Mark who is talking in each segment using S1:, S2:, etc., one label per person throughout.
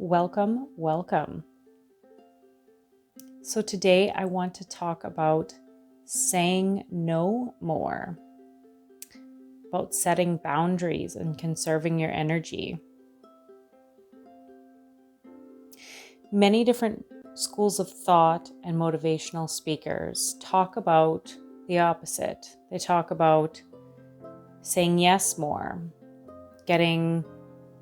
S1: welcome, welcome. So today I want to talk about saying no more, about setting boundaries and conserving your energy. Many different schools of thought and motivational speakers talk about the opposite. They talk about saying yes more, getting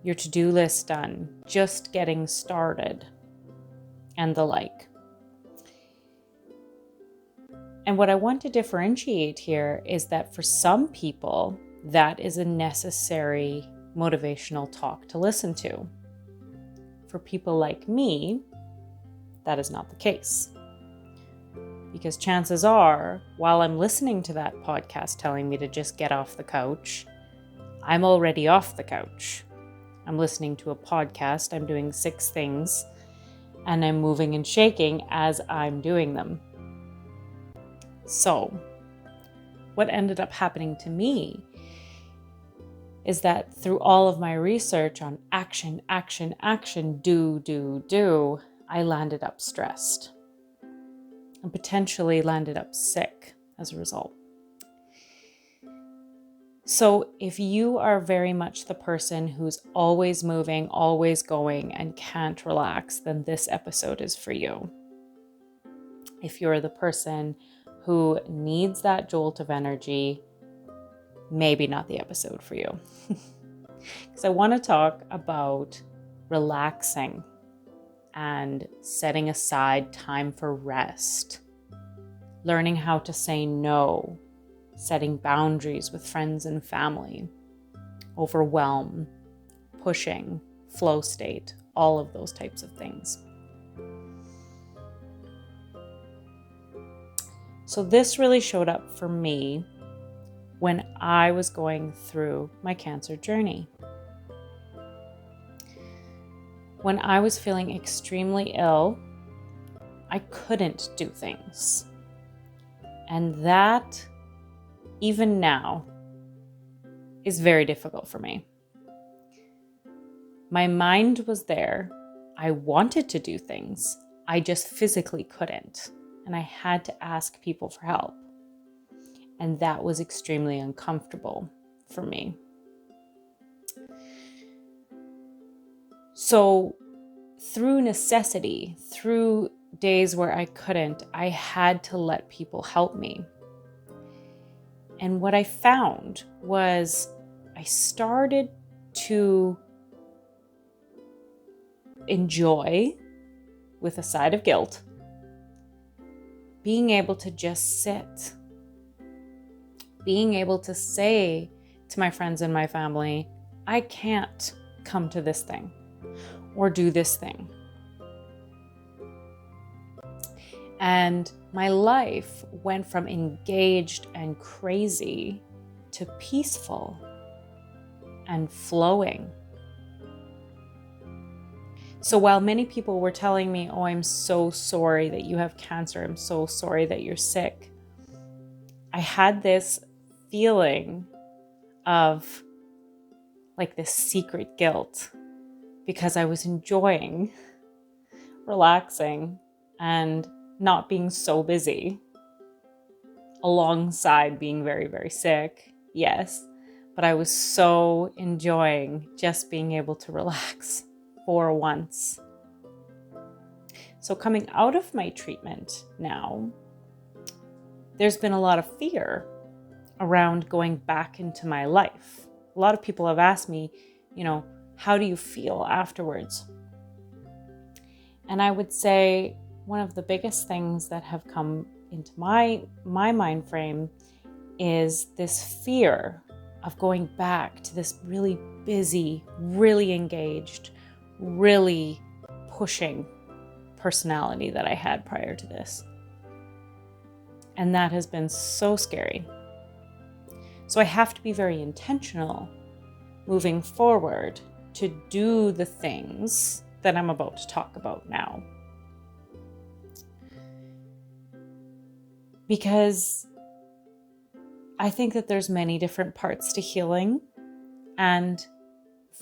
S1: your to-do list done, just getting started, and the like. And what I want to differentiate here is that for some people, that is a necessary motivational talk to listen to. For people like me, that is not the case. Because chances are, while I'm listening to that podcast telling me to just get off the couch, I'm already off the couch. I'm listening to a podcast, I'm doing 6 things, and I'm moving and shaking as I'm doing them. So, what ended up happening to me is that through all of my research on action, do, I landed up stressed and potentially landed up sick as a result. So if you are very much the person who's always moving, always going, and can't relax, then this episode is for you. If you're the person who needs that jolt of energy, maybe not the episode for you. Because I want to talk about relaxing and setting aside time for rest, learning how to say no, setting boundaries with friends and family, overwhelm, pushing, flow state, all of those types of things. So this really showed up for me when I was going through my cancer journey. When I was feeling extremely ill, I couldn't do things. And that, even now, is very difficult for me. My mind was there. I wanted to do things. I just physically couldn't. And I had to ask people for help. And that was extremely uncomfortable for me. So through necessity, through days where I couldn't, I had to let people help me. And what I found was I started to enjoy, with a side of guilt, being able to just sit, being able to say to my friends and my family, I can't come to this thing or do this thing. And my life went from engaged and crazy to peaceful and flowing. So while many people were telling me, oh, I'm so sorry that you have cancer, I'm so sorry that you're sick, I had this feeling of like this secret guilt because I was enjoying relaxing and not being so busy alongside being very, very sick. Yes, but I was so enjoying just being able to relax for once. So coming out of my treatment now, there's been a lot of fear around going back into my life. A lot of people have asked me, how do you feel afterwards? And I would say one of the biggest things that have come into my mind frame is this fear of going back to this really busy, really engaged, really pushing personality that I had prior to this. And that has been so scary. So I have to be very intentional moving forward to do the things that I'm about to talk about now. Because I think that there's many different parts to healing. And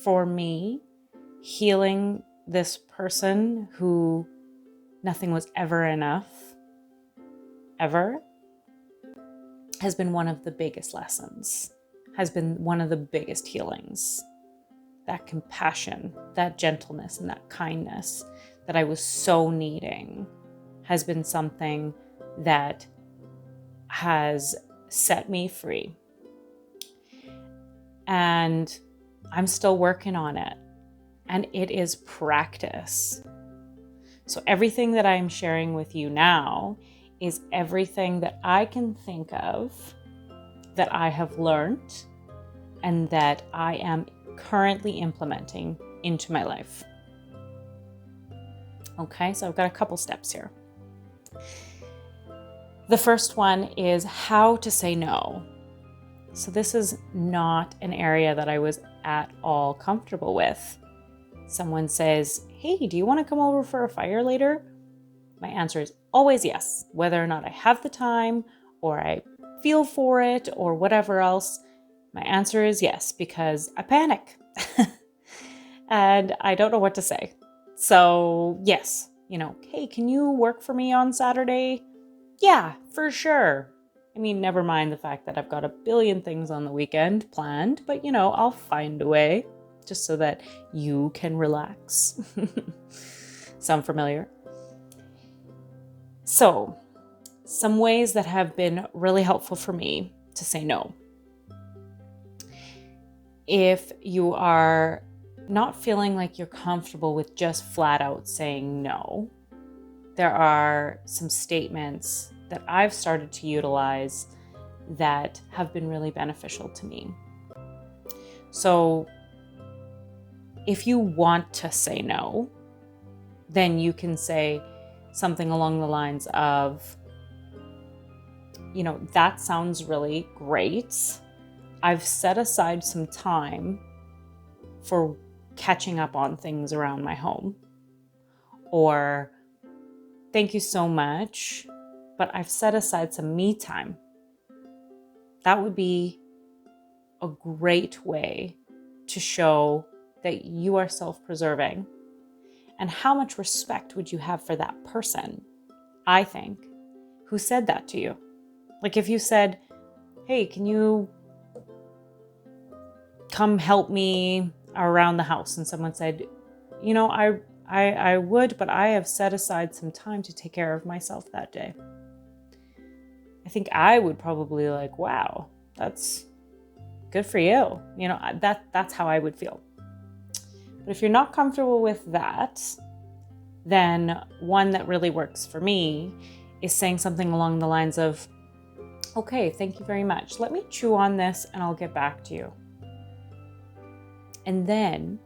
S1: for me, healing this person who nothing was ever enough, ever, has been one of the biggest lessons, has been one of the biggest healings. That compassion, that gentleness, and that kindness that I was so needing has been something that has set me free. And I'm still working on it. And it is practice. So everything that I'm sharing with you now is everything that I can think of that I have learned and that I am currently implementing into my life. Okay, so I've got a couple steps here. The first one is how to say no. So this is not an area that I was at all comfortable with. Someone says, hey, do you want to come over for a fire later? My answer is always yes, whether or not I have the time or I feel for it or whatever else. My answer is yes, because I panic and I don't know what to say. So yes, hey, can you work for me on Saturday? Yeah, for sure. I mean, never mind the fact that I've got a billion things on the weekend planned, but I'll find a way just so that you can relax. Sound familiar? So, some ways that have been really helpful for me to say no. If you are not feeling like you're comfortable with just flat out saying no, there are some statements that I've started to utilize that have been really beneficial to me. So if you want to say no, then you can say something along the lines of, that sounds really great. I've set aside some time for catching up on things around my home. Or, thank you so much, but I've set aside some me time. That would be a great way to show that you are self-preserving. And how much respect would you have for that person, I think, who said that to you? Like if you said, hey, can you come help me around the house? And someone said, I would, but I have set aside some time to take care of myself that day. I think I would probably like, wow, that's good for you. That's how I would feel. But if you're not comfortable with that, then one that really works for me is saying something along the lines of, okay, thank you very much. Let me chew on this and I'll get back to you. And then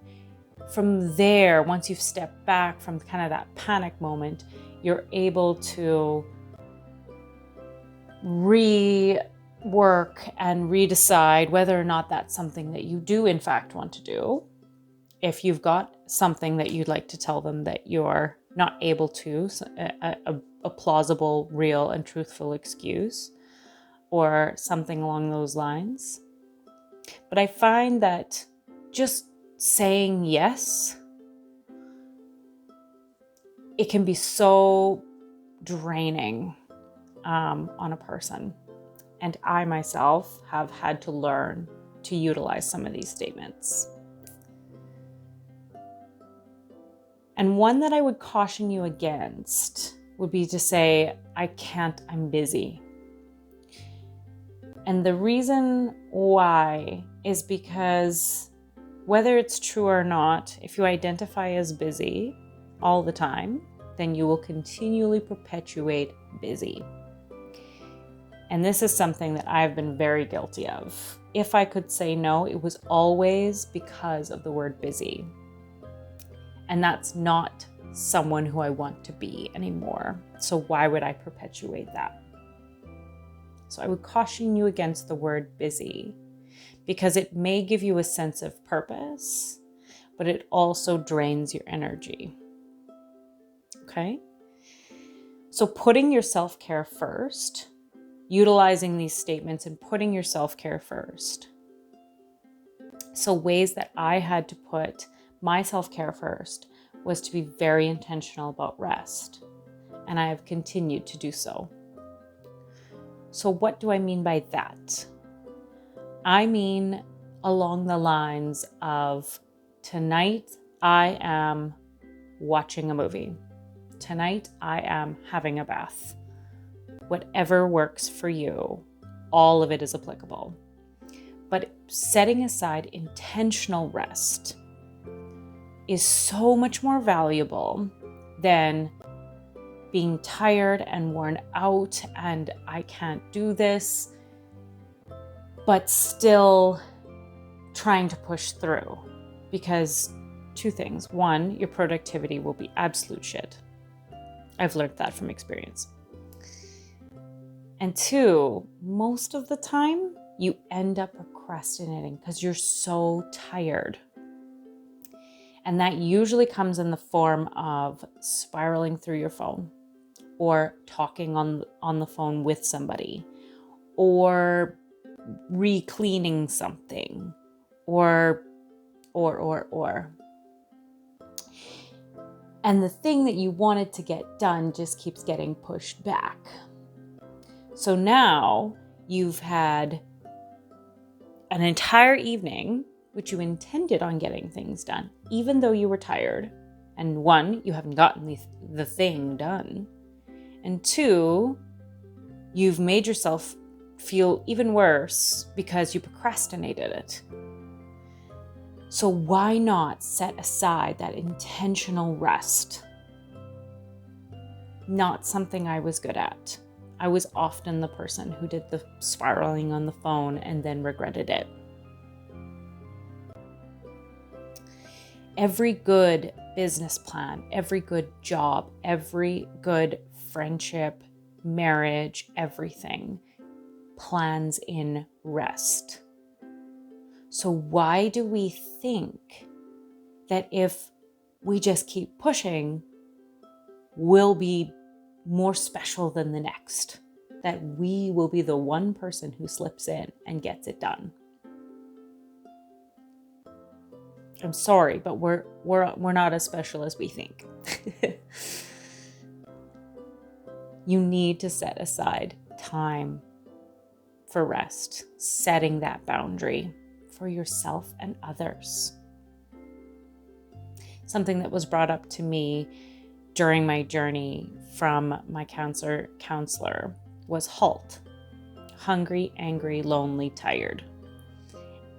S1: from there, once you've stepped back from kind of that panic moment, you're able to rework and redecide whether or not that's something that you do in fact want to do. If you've got something that you'd like to tell them that you're not able to, a plausible, real, and truthful excuse, or something along those lines. But I find that just saying yes, it can be so draining on a person. And I myself have had to learn to utilize some of these statements. And one that I would caution you against would be to say, I can't, I'm busy. And the reason why is because whether it's true or not, if you identify as busy all the time, then you will continually perpetuate busy. And this is something that I've been very guilty of. If I could say no, it was always because of the word busy. And that's not someone who I want to be anymore. So why would I perpetuate that? So I would caution you against the word busy because it may give you a sense of purpose, but it also drains your energy. Okay? So putting your self-care first, utilizing these statements and putting your self-care first. So ways that I had to put my self-care first was to be very intentional about rest, and I have continued to do so. So what do I mean by that? I mean along the lines of, tonight I am watching a movie. Tonight I am having a bath. Whatever works for you, all of it is applicable. But setting aside intentional rest is so much more valuable than being tired and worn out and I can't do this, but still trying to push through. Because two things. One, your productivity will be absolute shit. I've learned that from experience. And two, most of the time you end up procrastinating because you're so tired. And that usually comes in the form of spiraling through your phone, or talking on the phone with somebody, or re-cleaning something, or. And the thing that you wanted to get done just keeps getting pushed back. So now you've had an entire evening, which you intended on getting things done, even though you were tired. And one, you haven't gotten the thing done. And two, you've made yourself feel even worse because you procrastinated it. So why not set aside that intentional rest? Not something I was good at. I was often the person who did the spiraling on the phone and then regretted it. Every good business plan, every good job, every good friendship, marriage, everything plans in rest. So why do we think that if we just keep pushing, we'll be more special than the next? That we will be the one person who slips in and gets it done? I'm sorry, but we're not as special as we think. You need to set aside time for rest, setting that boundary for yourself and others. Something that was brought up to me during my journey from my counselor was HALT: hungry, angry, lonely, tired.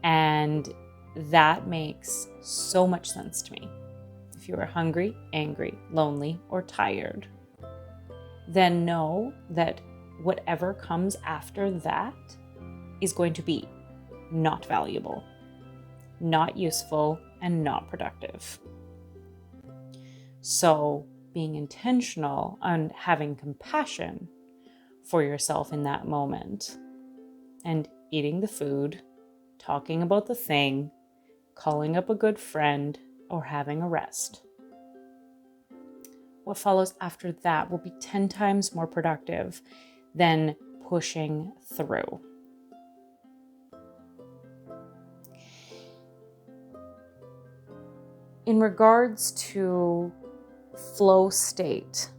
S1: And that makes so much sense to me. If you are hungry, angry, lonely, or tired, then know that whatever comes after that is going to be not valuable, not useful, and not productive. So being intentional on having compassion for yourself in that moment and eating the food, talking about the thing, calling up a good friend, or having a rest. What follows after that will be 10 times more productive than pushing through. In regards to flow state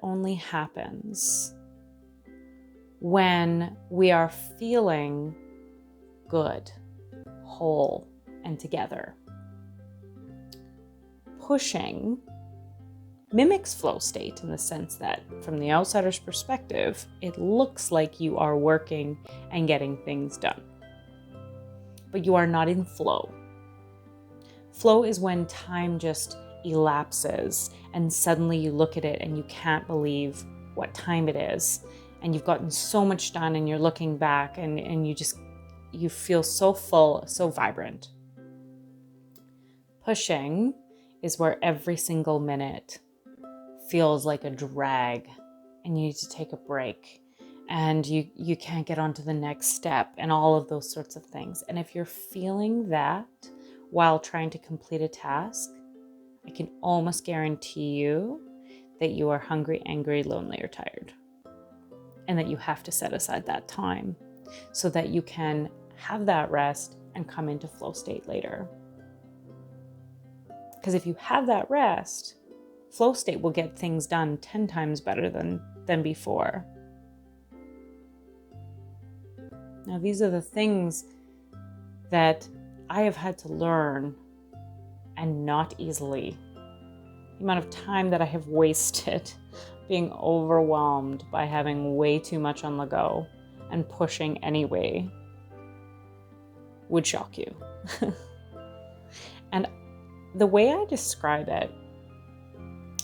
S1: only happens when we are feeling good, whole, and together. Pushing mimics flow state in the sense that, from the outsider's perspective, it looks like you are working and getting things done, but you are not in flow. Flow is when time just elapses and suddenly you look at it and you can't believe what time it is, and you've gotten so much done and you're looking back and you feel so full, so vibrant. Pushing is where every single minute feels like a drag and you need to take a break and you can't get on to the next step and all of those sorts of things. And if you're feeling that while trying to complete a task, I can almost guarantee you that you are hungry, angry, lonely, or tired. And that you have to set aside that time so that you can have that rest and come into flow state later. Because if you have that rest, flow state will get things done 10 times better than before. Now, these are the things that I have had to learn, and not easily. The amount of time that I have wasted being overwhelmed by having way too much on the go and pushing anyway would shock you. And the way I describe it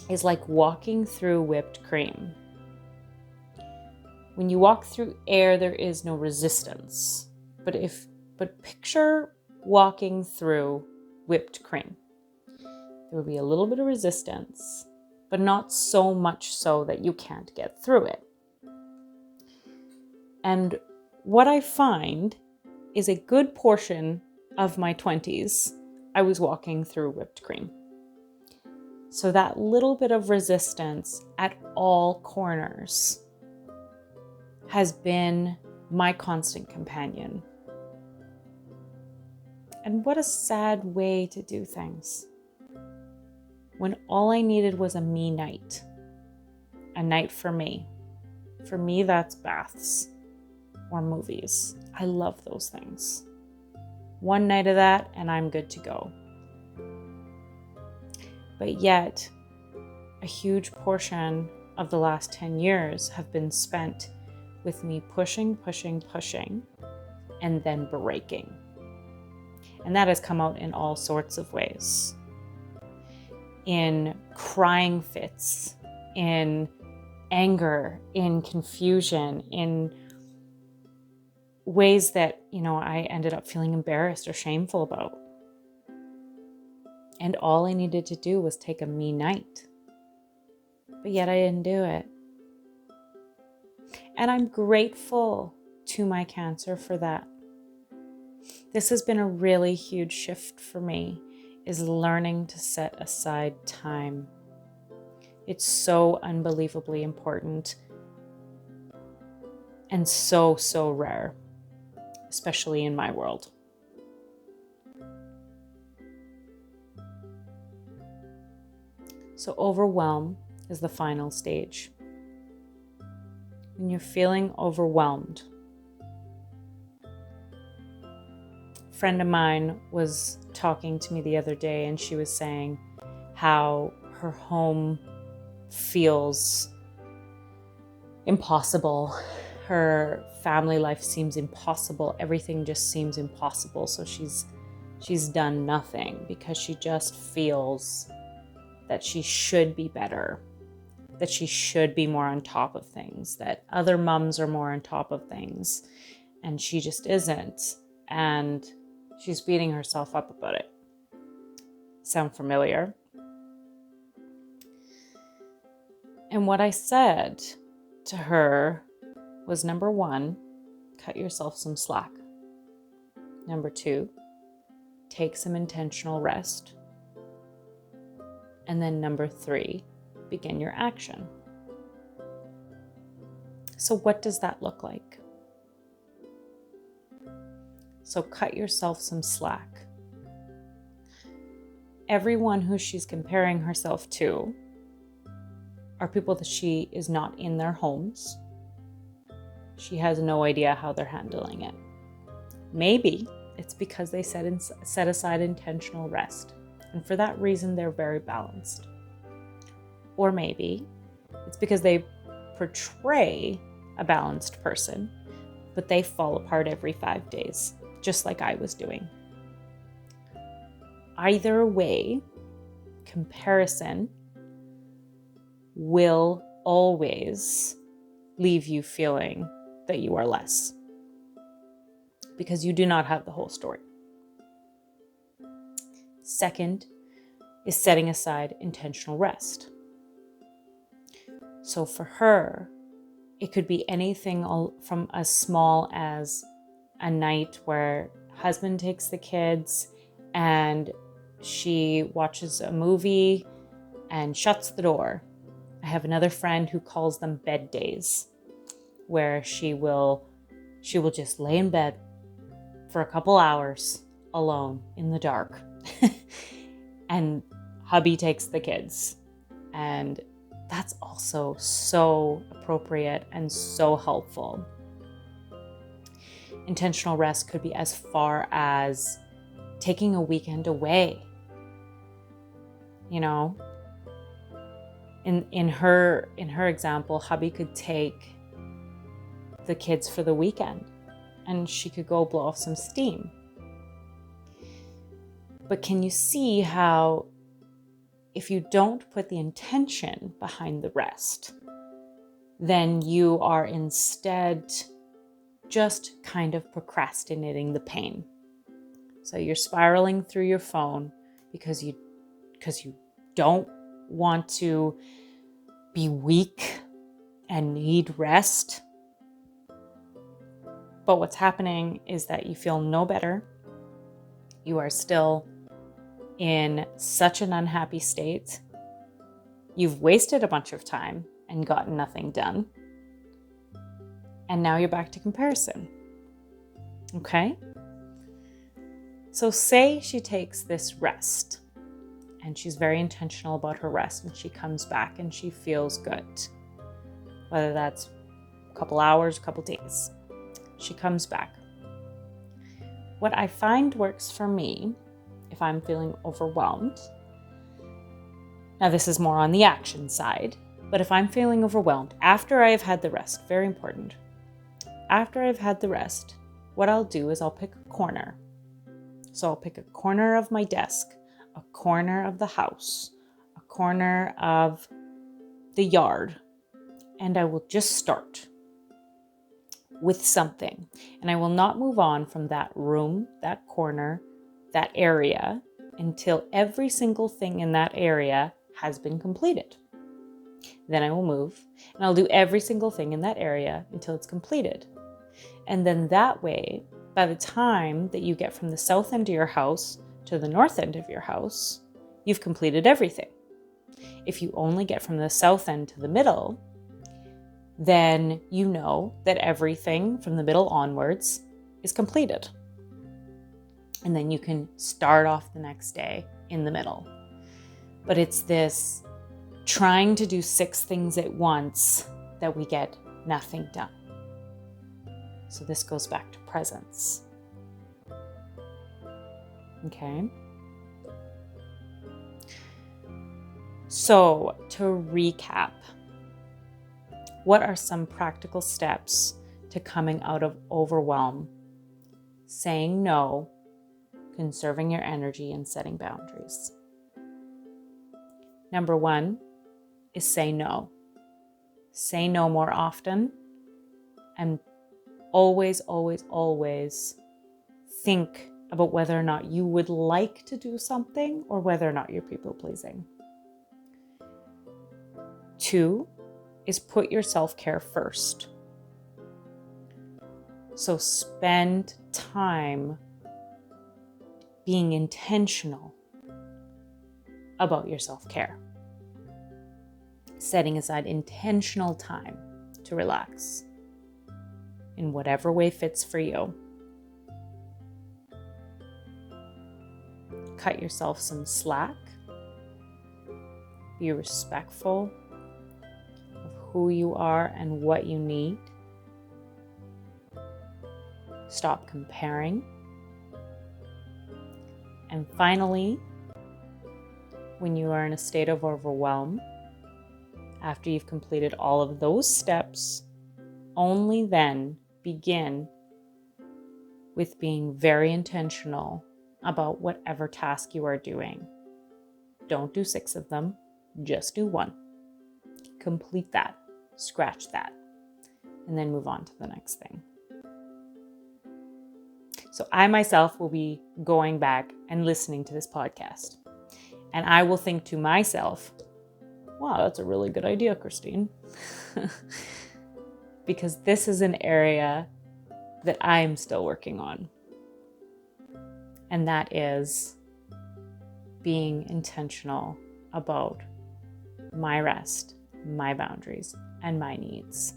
S1: is like walking through whipped cream. When you walk through air, there is no resistance. But picture walking through whipped cream. There will be a little bit of resistance, but not so much so that you can't get through it. And what I find is a good portion of my 20s, I was walking through whipped cream. So that little bit of resistance at all corners has been my constant companion. And what a sad way to do things, when all I needed was a me night. A night for me. For me, that's baths or movies. I love those things. One night of that and I'm good to go. But yet, a huge portion of the last 10 years have been spent with me pushing, and then breaking. And that has come out in all sorts of ways. In crying fits, in anger, in confusion, in ways that, I ended up feeling embarrassed or shameful about. And all I needed to do was take a me night. But yet I didn't do it. And I'm grateful to my cancer for that. This has been a really huge shift for me, is learning to set aside time. It's so unbelievably important and so, so rare, especially in my world. So overwhelm is the final stage. When you're feeling overwhelmed, a friend of mine was talking to me the other day, and she was saying how her home feels impossible. Her family life seems impossible. Everything just seems impossible. So she's done nothing because she just feels that she should be better, that she should be more on top of things, that other moms are more on top of things, and she just isn't. And she's beating herself up about it. Sound familiar? And what I said to her was, number one, cut yourself some slack. Number two, take some intentional rest. And then number three, begin your action. So what does that look like? So cut yourself some slack. Everyone who she's comparing herself to are people that she is not in their homes. She has no idea how they're handling it. Maybe it's because they set aside intentional rest. And for that reason, they're very balanced. Or maybe it's because they portray a balanced person, but they fall apart every 5 days, just like I was doing. Either way, comparison will always leave you feeling that you are less, because you do not have the whole story. Second is setting aside intentional rest. So for her, it could be anything from as small as a night where husband takes the kids and she watches a movie and shuts the door. I have another friend who calls them bed days, where she will just lay in bed for a couple hours alone in the dark and hubby takes the kids. And that's also so appropriate and so helpful. Intentional rest could be as far as taking a weekend away. You know, in her example, hubby could take the kids for the weekend and she could go blow off some steam. But can you see how if you don't put the intention behind the rest, then you are instead just kind of procrastinating the pain. So you're spiraling through your phone because you don't want to be weak and need rest. But what's happening is that you feel no better. You are still in such an unhappy state. You've wasted a bunch of time and gotten nothing done. And now you're back to comparison. Okay? So say she takes this rest and she's very intentional about her rest and she comes back and she feels good. Whether that's a couple hours, a couple days. She comes back. What I find works for me, if I'm feeling overwhelmed, now this is more on the action side, but if I'm feeling overwhelmed after I've had the rest, very important, after I've had the rest, what I'll do is I'll pick a corner. So I'll pick a corner of my desk, a corner of the house, a corner of the yard, and I will just start with something. And I will not move on from that room, that corner, that area until every single thing in that area has been completed. Then I will move and I'll do every single thing in that area until it's completed. And then that way, by the time that you get from the south end of your house to the north end of your house, you've completed everything. If you only get from the south end to the middle, then you know that everything from the middle onwards is completed. And then you can start off the next day in the middle. But it's this trying to do 6 things at once that we get nothing done. So this goes back to presence. Okay. So to recap, what are some practical steps to coming out of overwhelm? Saying no, conserving your energy, and setting boundaries. Number 1 is say no. Say no more often, and always, always, always think about whether or not you would like to do something or whether or not you're people-pleasing. 2 is put your self-care first. So spend time being intentional about your self-care. Setting aside intentional time to relax in whatever way fits for you. Cut yourself some slack. Be respectful of who you are and what you need. Stop comparing. And finally, when you are in a state of overwhelm, after you've completed all of those steps, only then begin with being very intentional about whatever task you are doing. Don't do 6 of them, just do 1. Complete that, scratch that, and then move on to the next thing. So I myself will be going back and listening to this podcast. And I will think to myself, wow, that's a really good idea, Christine. Because this is an area that I'm still working on. And that is being intentional about my rest, my boundaries, and my needs.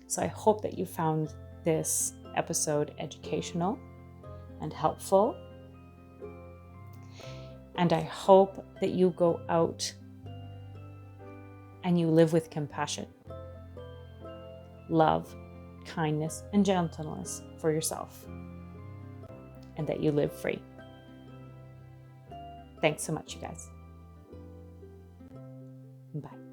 S1: So I hope that you found this episode educational and helpful. And I hope that you go out and you live with compassion, love, kindness, and gentleness for yourself, and that you live free. Thanks so much, you guys. Bye.